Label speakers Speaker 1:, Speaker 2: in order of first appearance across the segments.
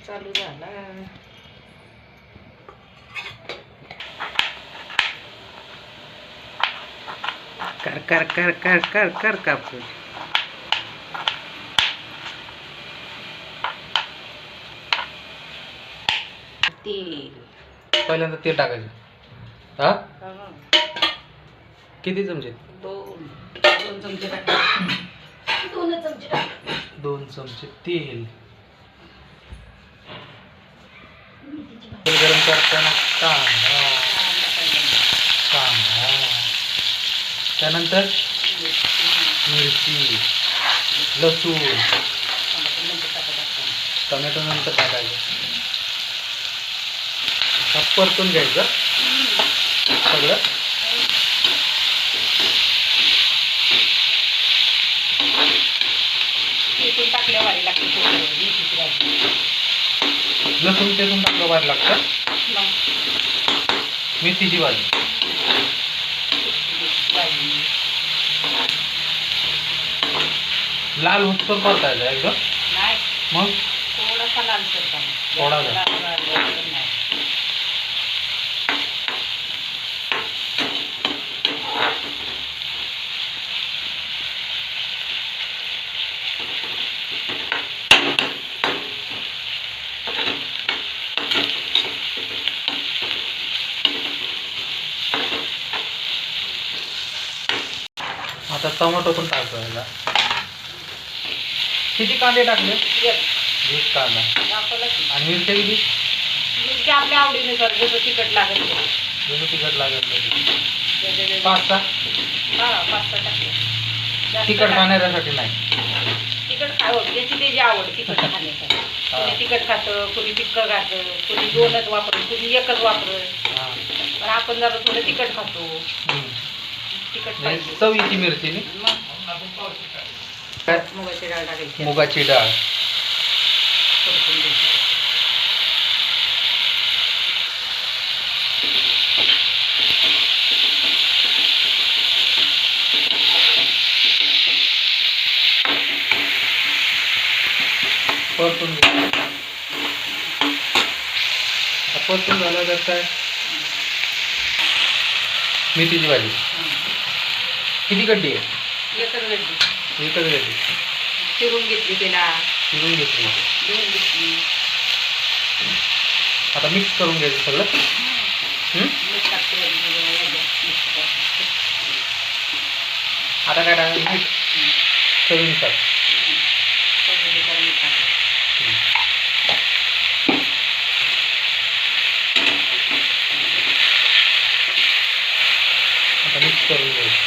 Speaker 1: चालू झाला.
Speaker 2: कर कर कर कर कर कर कापूस.
Speaker 1: तेल
Speaker 2: पहिल्यांदा तेल टाकायचं. हा
Speaker 1: हा,
Speaker 2: किती चमचे?
Speaker 1: 2 चमचे टाकायचे. 2 चमचे टाकायचे.
Speaker 2: 2 चमचे तेल. तेल गरम करताना कांदा कांदा, त्यानंतर मिरची, लसूण, टोमॅटो नंतर टाकायचं. परतून घ्यायचं सगळं.
Speaker 1: तेल टाकल्या वारी लागते.
Speaker 2: लसूण तेल टाकलं वारी लागतं. मेथीची भाजी लाल होतपर परतायचं एकदम.
Speaker 1: नाही,
Speaker 2: मग
Speaker 1: थोडासा लालसर करायचा.
Speaker 2: थोडा आता टोमॅटो पण टाकायचा. किती कांदे टाकले? 1 कांदा. आणि मिरच्या किती?
Speaker 1: मिरची आपल्या आवडीनुसार, जसं तिखट लागत नाही.
Speaker 2: जसं तिखट लागेल तसं. 5-6.
Speaker 1: हा, 5-6 टाकले.
Speaker 2: तिखट खाण्यासाठी नाही.
Speaker 1: तिखट खावं ज्याची त्याची आवड तिखट खाण्यासाठी. कुणी तिखट खातं, कुणी फिक्कं खातं, कुणी 2च वापरत, कुणी 1च वापरत. पण आपण जरा थोडं तिखट खातो. तिखट पाहिजे.
Speaker 2: चवीची मिरची.
Speaker 1: मुगाची डाळ टाकायची.
Speaker 2: मुगाची डाळ. परतून परतून झालं तर काय? मेथीची भाजी किती गड्डी आहे?
Speaker 1: 1च गड्डी.
Speaker 2: 1च गड्डी.
Speaker 1: चिरून घेतली, त्याला
Speaker 2: चिरून घेतली.
Speaker 1: धुवून घेतली.
Speaker 2: आता मिक्स करून घ्यायचं सगळं.
Speaker 1: मीठ टाकते.
Speaker 2: आता काय टाकायचं? मीठ चवीनुसार. आता मिक्स करून घ्यायचं.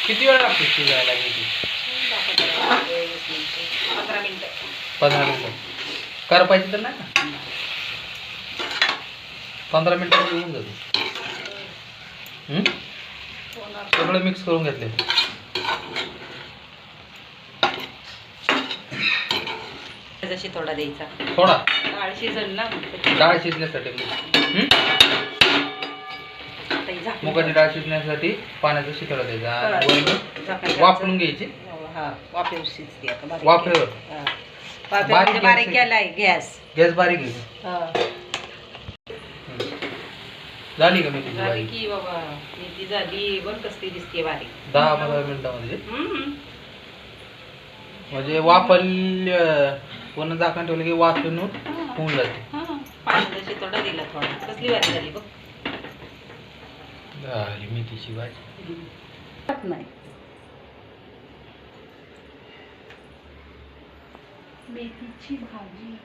Speaker 2: किती वेळ लागते शिजायला?
Speaker 1: 15 मिनिटं.
Speaker 2: 15 मिनिटं. करपायची तर नाही ना? 15 मिनिटात येऊन जाते. सगळं मिक्स करून घेतले.
Speaker 1: जशी थोडा द्यायचा.
Speaker 2: थोडा
Speaker 1: डाळ शिजल ना.
Speaker 2: डाळ शिजण्यासाठी. मुगाची डाळ शिजण्यासाठी पाण्याचा शितळा द्यायचा. वाफळून घ्यायची.
Speaker 1: वाफेवर शिजते आता.
Speaker 2: वाफेवर.
Speaker 1: बारीक केलाय गॅस.
Speaker 2: गॅस बारीक घ्यायची. झाली का मेथीची भाजी?
Speaker 1: की बाबा मेथी झाली. बरं कसली दिसते बारीक.
Speaker 2: 10-15 मिनिटांमध्ये. म्हणजे वाफल पूर्ण झाकण ठेवलं की वाफून होऊन जाते.
Speaker 1: पाण्याचा शितोडा दिला थोडा. कसली भाजी झाली बघ.
Speaker 2: झाली मेथीची भाजी.
Speaker 1: नाही, मेथीची भाजी.